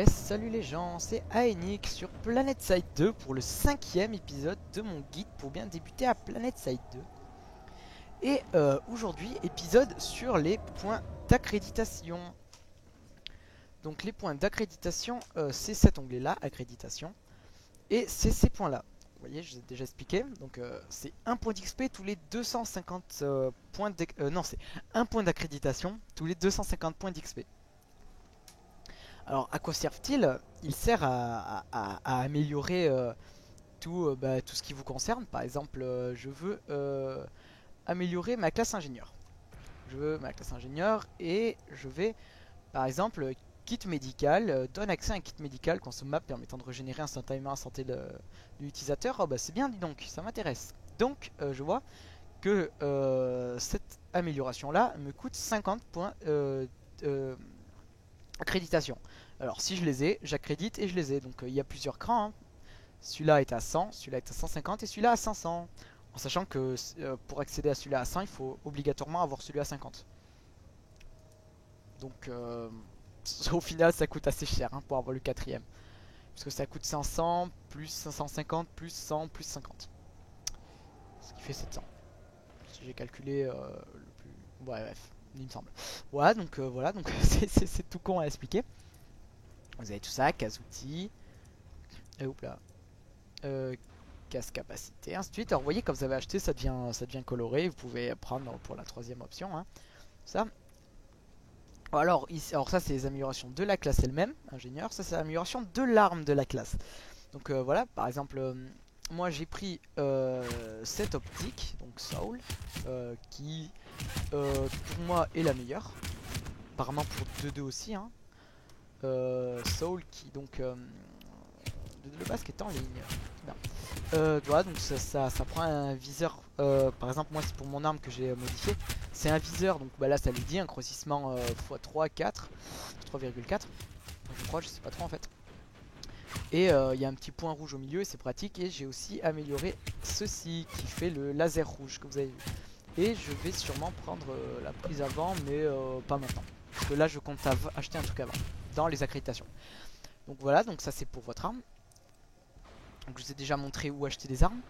Et salut les gens, c'est Aenik sur PlanetSide 2 pour le 5e épisode de mon guide pour bien débuter à PlanetSide 2. Et aujourd'hui, épisode sur les points d'accréditation. Donc les points d'accréditation, c'est cet onglet-là, accréditation. Et c'est ces points-là. Vous voyez, je vous ai déjà expliqué. Donc c'est un point d'XP tous les 250 points non, c'est un point d'accréditation tous les 250 points d'XP. Alors, à quoi servent-ils? Il sert à améliorer tout ce qui vous concerne. Par exemple, je veux améliorer ma classe ingénieur. Je veux ma classe ingénieur et je vais, par exemple, kit médical, donne accès à un kit médical consommable permettant de régénérer instantanément la santé de l'utilisateur. Oh bah c'est bien, dis donc, ça m'intéresse. Donc, je vois que cette amélioration-là me coûte 50 points accréditation. Alors si je les ai, j'accrédite et je les ai. Donc il y a plusieurs crans, hein. Celui-là est à 100, celui-là est à 150 et celui-là à 500. En sachant que pour accéder à celui-là à 100, il faut obligatoirement avoir celui à 50. Donc au final ça coûte assez cher, hein, pour avoir le quatrième. Parce que ça coûte 500 plus 550 plus 100 plus 50. Ce qui fait 700. Si j'ai calculé le plus... Ouais, bref, il me semble. Voilà, donc c'est tout con à expliquer. Vous avez tout ça, case outils. Et hop là. Casse capacité, ainsi de suite. Alors vous voyez, quand vous avez acheté, ça devient coloré. Vous pouvez prendre pour la troisième option, hein, ça. Alors, ici, alors ça c'est les améliorations de la classe elle-même, ingénieur. Ça c'est l'amélioration de l'arme de la classe. Donc voilà, par exemple, moi j'ai pris cette optique, donc Soul, qui pour moi est la meilleure. Apparemment pour 2-2 aussi, hein. Soul qui donc le basque est en ligne. Bien. Voilà, donc ça prend un viseur. Par exemple, moi c'est pour mon arme que j'ai modifié. C'est un viseur, donc bah, là ça lui dit un grossissement x3, 4, 3,4. Je crois, je sais pas trop en fait. Et il y a un petit point rouge au milieu et c'est pratique. Et j'ai aussi amélioré ceci qui fait le laser rouge que vous avez vu. Et je vais sûrement prendre la prise avant, mais pas maintenant. Parce que là je compte acheter un truc avant, dans les accréditations. Donc voilà, donc ça c'est pour votre arme. Donc je vous ai déjà montré où acheter des armes.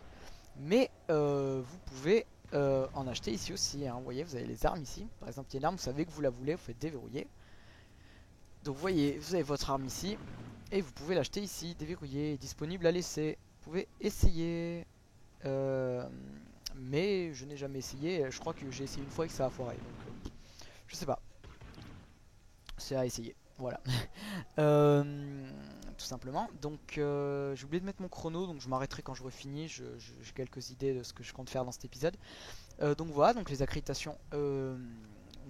Mais vous pouvez en acheter ici aussi, hein. Vous voyez, vous avez les armes ici. Par exemple, il y a une arme, vous savez que vous la voulez, vous faites déverrouiller. Donc vous voyez, vous avez votre arme ici. Et vous pouvez l'acheter ici, déverrouiller, disponible à laisser. Vous pouvez essayer. Mais je n'ai jamais essayé. Je crois que j'ai essayé une fois et que ça a foiré. Donc je sais pas. C'est à essayer. Voilà. Tout simplement. Donc j'ai oublié de mettre mon chrono, donc je m'arrêterai quand j'aurai fini. J'ai quelques idées de ce que je compte faire dans cet épisode. Donc voilà, donc les accréditations.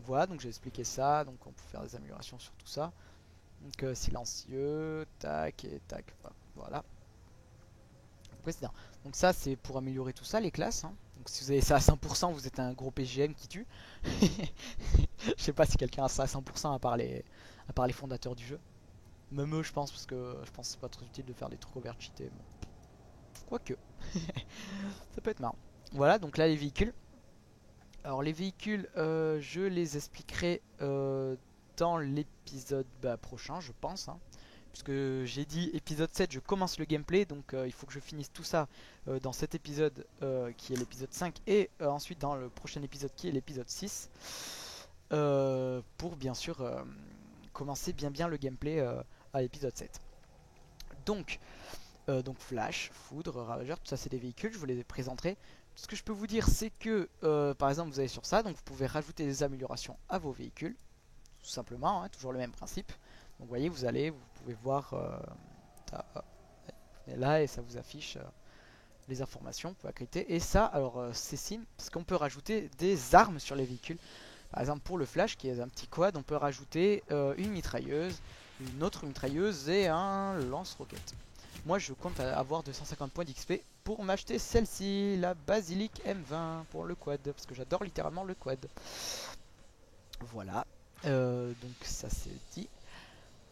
Voilà, donc j'ai expliqué ça. Donc on peut faire des améliorations sur tout ça. Donc silencieux, tac et tac. Voilà. Précédent. Donc ça c'est pour améliorer tout ça, les classes, hein. Donc si vous avez ça à 100%, vous êtes un gros PGM qui tue. Je sais pas si quelqu'un a ça à 100% à part les fondateurs du jeu. Même eux je pense, parce que je pense que c'est pas trop utile de faire des trucs overcheatés. Bon. Quoique. Ça peut être marrant. Voilà, donc là les véhicules. Alors les véhicules, je les expliquerai dans l'épisode prochain, je pense, hein. Puisque j'ai dit épisode 7, je commence le gameplay, donc il faut que je finisse tout ça dans cet épisode qui est l'épisode 5 et ensuite dans le prochain épisode qui est l'épisode 6 pour bien sûr commencer bien le gameplay à l'épisode 7. Donc Flash, Foudre, Ravageur, tout ça c'est des véhicules, je vous les présenterai. Ce que je peux vous dire c'est que par exemple vous allez sur ça, donc vous pouvez rajouter des améliorations à vos véhicules, tout simplement, hein, toujours le même principe. Donc vous voyez, vous pouvez voir là et ça vous affiche les informations, vous pouvez accréditer. Et ça, alors c'est signe, parce qu'on peut rajouter des armes sur les véhicules. Par exemple pour le Flash qui est un petit quad, on peut rajouter une mitrailleuse, une autre mitrailleuse et un lance-roquette. Moi je compte avoir 250 points d'XP pour m'acheter celle-ci, la Basilic M20 pour le quad, parce que j'adore littéralement le quad. Voilà, donc ça c'est dit.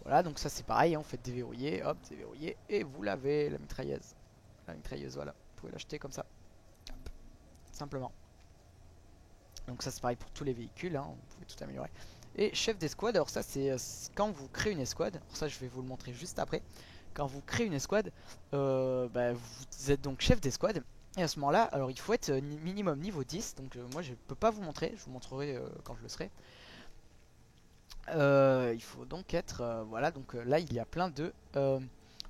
Voilà, donc ça c'est pareil, hein, on fait déverrouiller, hop, déverrouiller, et vous l'avez, la mitrailleuse. La mitrailleuse, voilà, vous pouvez l'acheter comme ça, hop, simplement. Donc ça c'est pareil pour tous les véhicules, hein, vous pouvez tout améliorer. Et chef d'escouade, alors ça c'est quand vous créez une escouade, alors ça je vais vous le montrer juste après. Quand vous créez une escouade, bah, vous êtes donc chef d'escouade. Et à ce moment là, alors il faut être minimum niveau 10. Donc moi je peux pas vous montrer, je vous montrerai quand je le serai. Il faut donc être, voilà, donc là il y a plein de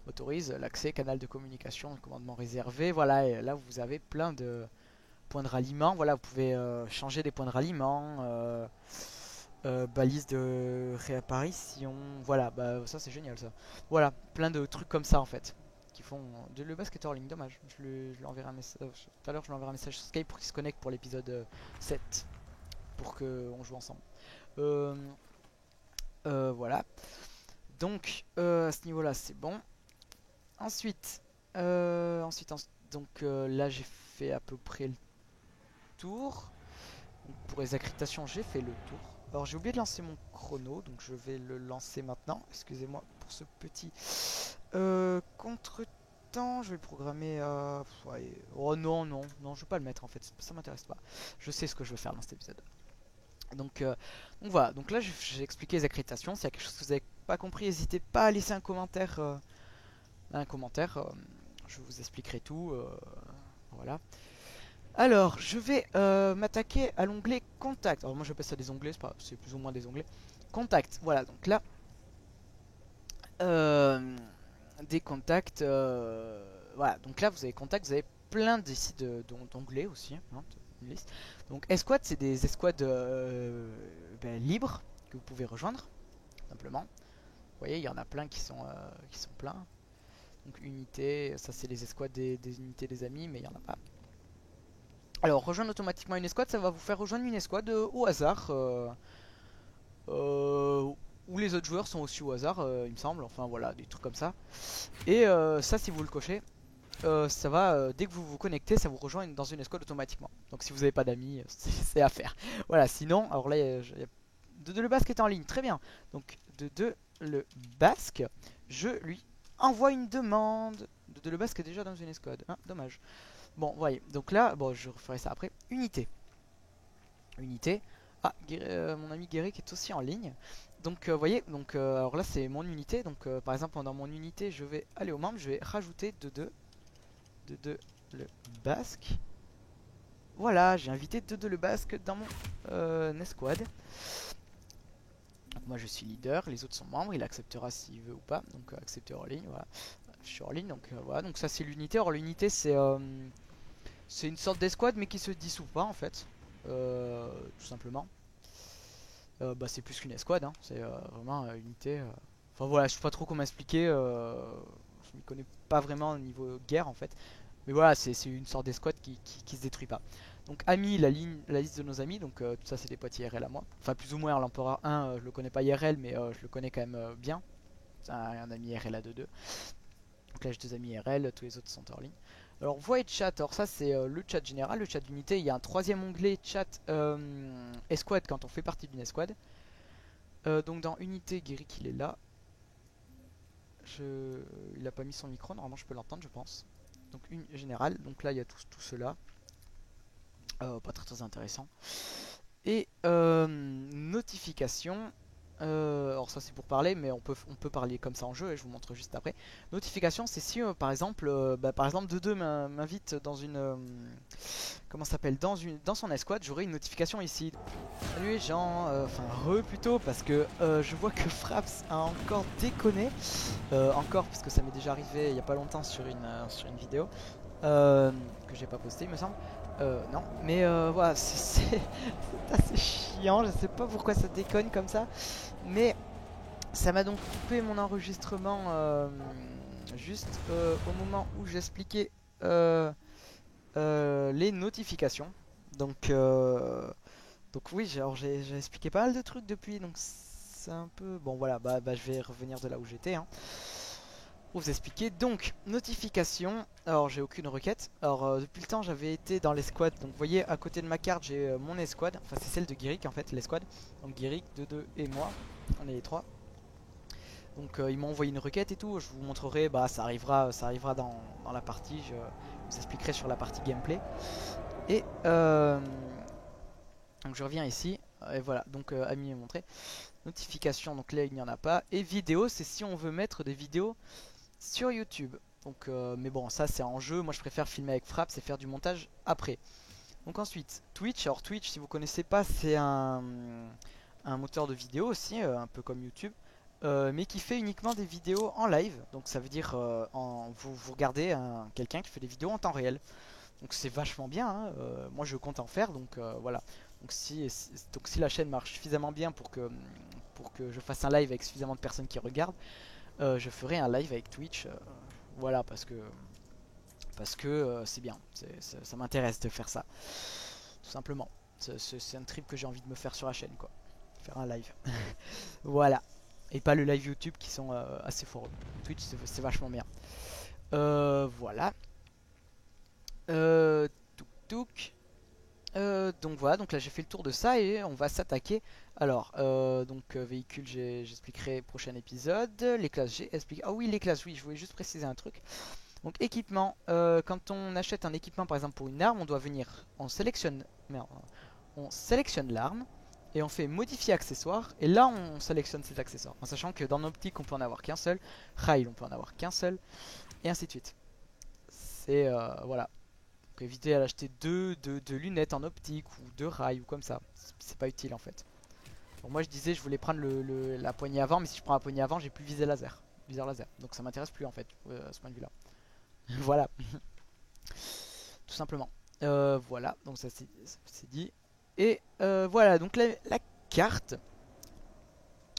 autorise l'accès, canal de communication, commandement réservé, voilà, et là vous avez plein de points de ralliement, voilà, vous pouvez changer des points de ralliement, balise de réapparition, voilà, bah ça c'est génial ça. Voilà, plein de trucs comme ça en fait, qui font de le basketteur en ligne, dommage, je lui enverrai un message, tout à l'heure je lui enverrai un message sur Skype pour qu'il se connecte pour l'épisode 7, pour qu'on joue ensemble. Euh, voilà. Donc à ce niveau là c'est bon. Ensuite, donc là j'ai fait à peu près le tour. Donc, pour les accréditations j'ai fait le tour. Alors j'ai oublié de lancer mon chrono, donc je vais le lancer maintenant. Excusez-moi pour ce petit contretemps. Je vais le programmer. Ouais. Oh non, non, non, je vais pas le mettre en fait, ça m'intéresse pas. Je sais ce que je veux faire dans cet épisode. Donc voilà, donc là j'ai expliqué les accréditations. S'il y a quelque chose que vous n'avez pas compris, n'hésitez pas à laisser un commentaire. Je vous expliquerai tout. Voilà. Alors, je vais m'attaquer à l'onglet Contact. Alors moi j'appelle ça des onglets, c'est plus ou moins des onglets. Contact, voilà, donc là, euh, des contacts. Voilà, donc là vous avez Contact, vous avez plein d'ici d'onglets aussi. Hein, une liste. Donc escouade, c'est des escouades libres que vous pouvez rejoindre, simplement. Vous voyez, il y en a plein qui sont pleins. Donc unité, ça c'est les escouades des unités des amis, mais il n'y en a pas. Alors rejoindre automatiquement une escouade, ça va vous faire rejoindre une escouade au hasard. Où les autres joueurs sont aussi au hasard, il me semble. Enfin voilà, des trucs comme ça. Et ça si vous le cochez, ça va, dès que vous vous connectez, ça vous rejoint dans une escouade automatiquement. Donc si vous n'avez pas d'amis, c'est à faire. Voilà, sinon, alors là, il y a de le basque est en ligne, très bien. Donc de le basque, je lui envoie une demande. De le basque est déjà dans une escouade, hein, dommage. Bon, voyez, donc là, bon, je referai ça après. Unité. Unité. Ah, mon ami Guéric est aussi en ligne. Donc, vous voyez, donc, alors là, c'est mon unité. Donc, par exemple, dans mon unité, je vais aller aux membres, je vais rajouter de le basque. Voilà, j'ai invité de le basque dans mon escouade. Donc, moi, je suis leader, les autres sont membres, il acceptera s'il veut ou pas. Donc, accepter en ligne, voilà. Je suis en ligne, donc voilà. Donc, ça, c'est l'unité. Alors, l'unité, c'est une sorte d'escouade mais qui se dissout pas en fait, tout simplement. Bah, c'est plus qu'une escouade, hein. C'est vraiment une unité. Enfin voilà, je sais pas trop comment expliquer. Je m'y connais pas vraiment au niveau guerre en fait. Mais voilà, c'est une sorte d'escouade qui se détruit pas. Donc amis, la liste de nos amis, donc tout ça c'est des potes IRL à moi. Enfin plus ou moins, l'Empereur 1, je le connais pas IRL mais je le connais quand même bien. C'est un ami IRL à 2-2. Donc là j'ai deux amis IRL, tous les autres sont hors ligne. Alors voix et chat, alors ça c'est le chat général, le chat d'unité. Il y a un troisième onglet chat escouade quand on fait partie d'une escouade. Donc dans unité, Guéric il est là. Il a pas mis son micro, normalement je peux l'entendre je pense. Donc une générale, donc là il y a tout cela. Pas très intéressant. Et notification. Alors ça c'est pour parler, mais on peut parler comme ça en jeu et je vous montre juste après. Notification, c'est si par exemple, deux m'invite dans une, comment ça s'appelle, dans son escouade, j'aurai une notification ici. Salut les gens, enfin plutôt parce que je vois que Fraps a encore déconné, encore parce que ça m'est déjà arrivé il y a pas longtemps sur une vidéo que j'ai pas posté il me semble. Non, mais voilà, c'est assez chiant, je sais pas pourquoi ça déconne comme ça, mais ça m'a donc coupé mon enregistrement juste au moment où j'expliquais les notifications. Donc oui, j'ai expliqué pas mal de trucs depuis, donc c'est un peu... Bon voilà, je vais revenir de là où j'étais, hein, pour vous expliquer. Donc, notification. Alors, j'ai aucune requête. Alors, depuis le temps, j'avais été dans l'escouade. Donc, vous voyez, à côté de ma carte, j'ai mon escouade. Enfin, c'est celle de Guéric, en fait, l'escouade. Donc, Guéric, 2-2 et moi. On est les trois. Donc, ils m'ont envoyé une requête et tout. Je vous montrerai. Bah, ça arrivera dans la partie. Je vous expliquerai sur la partie gameplay. Et, donc, je reviens ici. Et voilà, donc amis est montré. Notification, donc là il n'y en a pas. Et vidéo, c'est si on veut mettre des vidéos sur YouTube. Donc, mais bon, ça c'est en jeu. Moi je préfère filmer avec Fraps et faire du montage après. Donc ensuite, Twitch. Alors Twitch, si vous connaissez pas, c'est un moteur de vidéo aussi, un peu comme YouTube. Mais qui fait uniquement des vidéos en live. Donc ça veut dire vous regardez quelqu'un qui fait des vidéos en temps réel. Donc c'est vachement bien, hein. Moi je compte en faire, donc voilà. Donc si la chaîne marche suffisamment bien pour que je fasse un live avec suffisamment de personnes qui regardent, je ferai un live avec Twitch. Voilà, parce que c'est bien, ça m'intéresse de faire ça, tout simplement. C'est un trip que j'ai envie de me faire sur la chaîne, quoi. Faire un live. Voilà. Et pas le live YouTube qui sont assez forts. Twitch c'est vachement bien. Voilà. Touk touk. Donc voilà, donc là j'ai fait le tour de ça et on va s'attaquer. Alors, véhicule, j'expliquerai prochain épisode. Les classes, j'ai expliqué. Ah oui, les classes, oui, je voulais juste préciser un truc. Donc équipement, quand on achète un équipement par exemple pour une arme, on doit venir, on sélectionne l'arme et on fait modifier accessoires. Et là on sélectionne ses accessoires, en sachant que dans l'optique on peut en avoir qu'un seul, rail on peut en avoir qu'un seul, et ainsi de suite. C'est voilà. Donc éviter à l'acheter deux lunettes en optique ou deux rails ou comme ça. C'est pas utile en fait. Donc moi je disais je voulais prendre la poignée avant, mais si je prends la poignée avant j'ai plus visé laser. Viseur laser. Donc ça m'intéresse plus en fait à ce point de vue là. Voilà. Tout simplement. Voilà, donc ça c'est dit. Et voilà, donc la carte.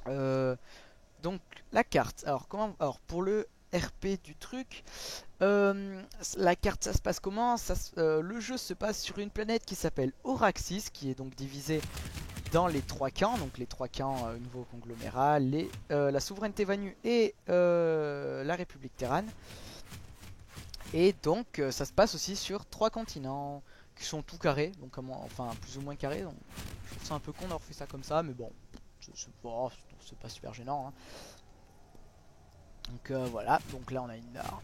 Euh, donc la carte. Alors pour le RP du truc, la carte ça se passe comment le jeu se passe sur une planète qui s'appelle Auraxis, qui est donc divisée dans les trois camps. Donc les trois camps, nouveau conglomérat, la souveraineté Vanu et la République Terran. Et donc ça se passe aussi sur trois continents qui sont tout carrés, donc enfin plus ou moins carrés. Donc je trouve ça un peu con d'avoir fait ça comme ça, mais bon, c'est pas super gênant, hein. Donc voilà, donc là on a une barre.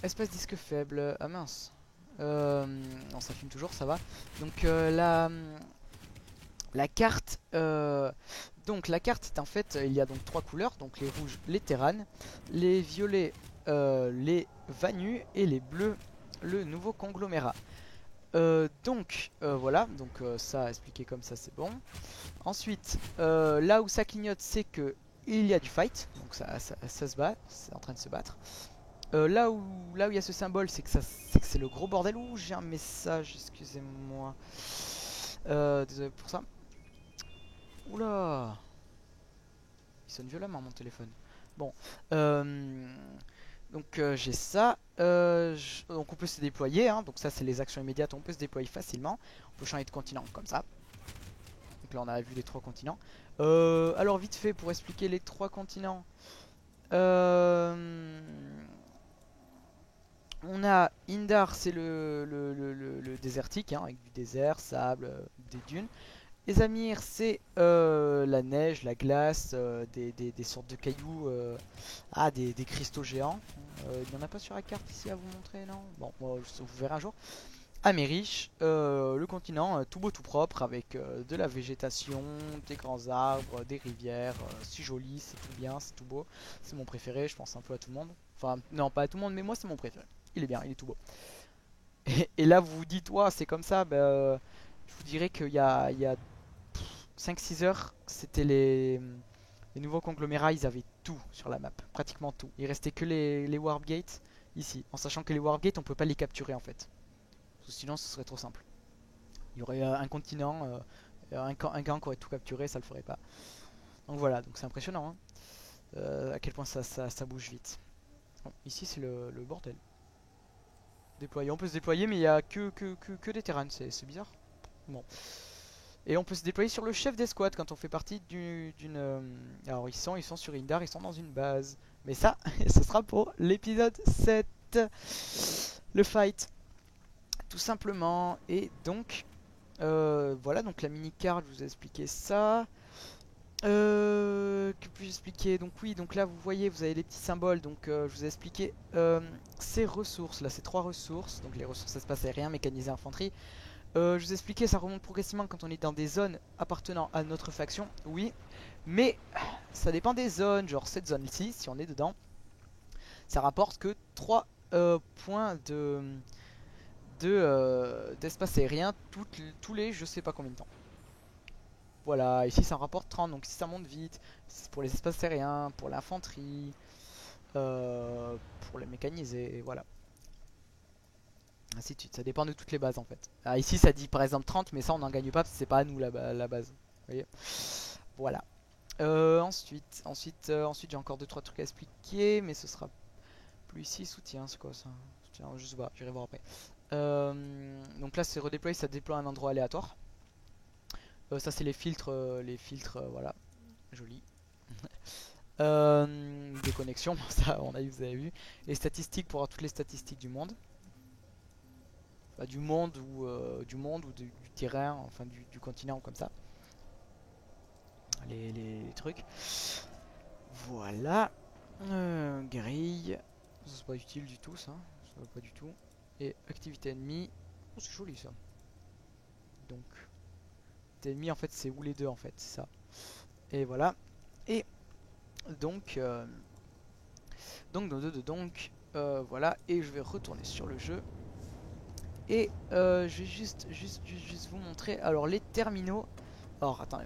Espace disque faible, ah mince. Non, ça filme toujours, ça va. Donc la carte, la carte c'est en fait, il y a donc trois couleurs, donc les rouges les Terran, les violets les Vanu et les bleus le nouveau conglomérat. Voilà, donc ça expliqué comme ça c'est bon. Ensuite, là où ça clignote c'est que il y a du fight, donc ça se bat, c'est en train de se battre. Là où il y a ce symbole c'est que c'est le gros bordel. Ouh, j'ai un message, excusez-moi. Désolé pour ça. Oula, il sonne violemment mon téléphone. Bon, donc j'ai ça. Donc on peut se déployer, hein. Donc ça c'est les actions immédiates, on peut se déployer facilement. On peut changer de continent comme ça. Donc là on a vu les trois continents. Alors vite fait pour expliquer les trois continents. On a Indar, c'est le désertique, hein, avec du désert, sable, des dunes. Les Amirs, c'est la neige, la glace, des sortes de cailloux, des cristaux géants. Il n'y en a pas sur la carte ici à vous montrer, non? Bon, vous verrez un jour. Amériche, le continent tout beau tout propre avec de la végétation, des grands arbres, des rivières, si joli, c'est tout bien, c'est tout beau. C'est mon préféré, je pense un peu à tout le monde. Enfin, non, pas à tout le monde, mais moi c'est mon préféré. Il est bien, il est tout beau. Et là, vous vous dites, ouais, c'est comme ça, je vous dirais qu'il y a 5-6 heures, c'était les nouveaux conglomérats, ils avaient tout sur la map, pratiquement tout. Il restait que les warp gates ici, en sachant que les warp gates on peut pas les capturer en fait. Parce que sinon ce serait trop simple. Il y aurait un continent, un gang qui aurait tout capturé, ça le ferait pas. Donc voilà, donc c'est impressionnant, hein, à quel point ça bouge vite. Bon, ici c'est le bordel. Déployer, on peut se déployer mais il y a que des terrains, c'est bizarre. Bon. Et on peut se déployer sur le chef d'escouade quand on fait partie d'une... Alors ils sont sur Indar, ils sont dans une base. Mais ça, ce sera pour l'épisode 7. Le fight. Tout simplement. Et donc... voilà, donc la mini-carte, je vous ai expliqué ça. Que puis-je expliquer? Donc oui, donc là vous voyez, vous avez les petits symboles. Donc je vous ai expliqué ces ressources. Là, ces trois ressources. Donc les ressources espace aérien, mécanisé, infanterie. Je vous expliquais, ça remonte progressivement quand on est dans des zones appartenant à notre faction, oui. Mais ça dépend des zones, genre cette zone-ci, si on est dedans, ça rapporte que 3 points d'espace aérien tous les je sais pas combien de temps. Voilà, ici ça en rapporte 30, donc si ça monte vite, c'est pour les espaces aériens, pour l'infanterie, euh, pour les mécanisés, voilà. Ainsi de suite, ça dépend de toutes les bases en fait. Ah, ici ça dit par exemple 30, mais ça on n'en gagne pas parce que c'est pas à nous la base. Vous voyez. Voilà. Ensuite j'ai encore 2-3 trucs à expliquer, mais ce sera plus ici. Soutien, c'est quoi ça? Soutien, je sais pas, j'irai voir après. Donc là c'est redéployer, ça déploie à un endroit aléatoire. Ça c'est les filtres, voilà, joli. Des connexions, ça on a eu, vous avez vu. Les statistiques pour avoir toutes les statistiques du monde. Bah, du monde ou du terrain, enfin du continent comme ça. Les trucs. Voilà. Grille. C'est pas utile du tout ça. Ça va pas du tout. Et activité ennemie. Oh, c'est joli ça. Donc. Ennemi en fait c'est où les deux en fait. C'est ça. Et voilà. Et donc. Voilà. Et je vais retourner sur le jeu. Et je vais juste vous montrer. Alors les terminaux. Alors attendez,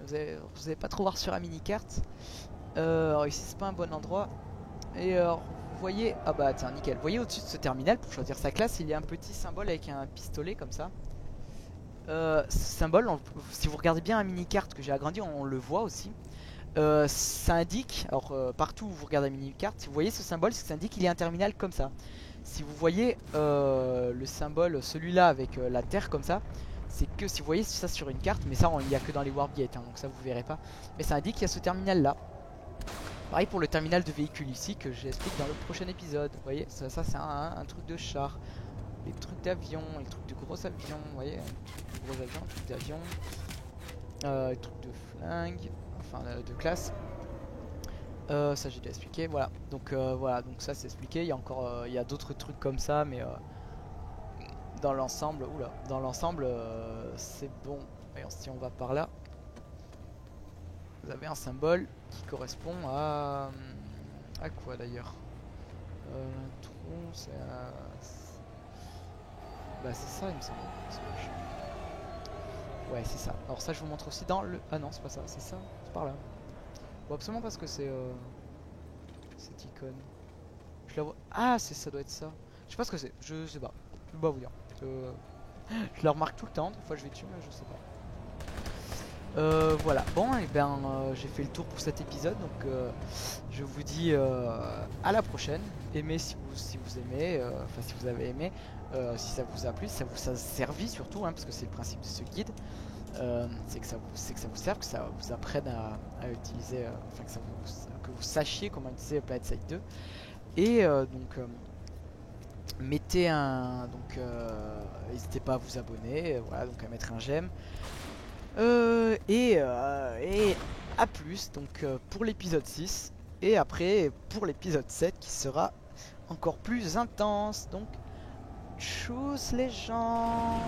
vous allez pas trop voir sur la mini-carte. Alors ici c'est pas un bon endroit. Et alors vous voyez, ah bah tiens nickel. Vous voyez au-dessus de ce terminal pour choisir sa classe, il y a un petit symbole avec un pistolet comme ça. Ce symbole, si vous regardez bien la mini-carte que j'ai agrandi, on le voit aussi. Ça indique, alors partout où vous regardez la mini-carte, si vous voyez ce symbole, ça indique qu'il y a un terminal comme ça. Si vous voyez le symbole, celui-là avec la terre comme ça, c'est que si vous voyez ça sur une carte, mais ça il n'y a que dans les warp gates, hein, donc ça vous verrez pas. Mais ça indique qu'il y a ce terminal là. Pareil pour le terminal de véhicule ici que j'explique dans le prochain épisode. Vous voyez, ça c'est un truc de char. Les trucs d'avion, les trucs de gros avions, vous voyez, un truc de gros avions, un truc d'avion, les trucs de flingue, enfin de classe. Ça j'ai déjà expliqué, voilà. Donc ça c'est expliqué. Il y a encore, il y a d'autres trucs comme ça, mais dans l'ensemble, c'est bon. Et si on va par là, vous avez un symbole qui correspond à quoi d'ailleurs? Un trou, c'est bah c'est ça il me semble. Ouais c'est ça. Alors ça je vous montre aussi dans le... Ah non c'est pas ça, c'est ça, c'est par là. Bon absolument parce que c'est cette icône. Je la vois... Ah ça doit être ça. Je sais pas ce que c'est, je sais pas. Je peux pas vous dire. Je la remarque tout le temps, des fois je vais dessus mais je sais pas. Voilà, bon et ben j'ai fait le tour pour cet épisode donc je vous dis à la prochaine. Aimez si vous aimez, enfin si vous avez aimé, si ça vous a plu, si ça vous a servi surtout hein, parce que c'est le principe de ce guide, c'est que ça vous serve, que ça vous apprenne à utiliser, enfin que vous sachiez comment utiliser PlanetSide 2 et mettez un n'hésitez pas à vous abonner, voilà donc à mettre un j'aime. Et à plus donc pour l'épisode 6 et après pour l'épisode 7 qui sera encore plus intense donc tchuss les gens.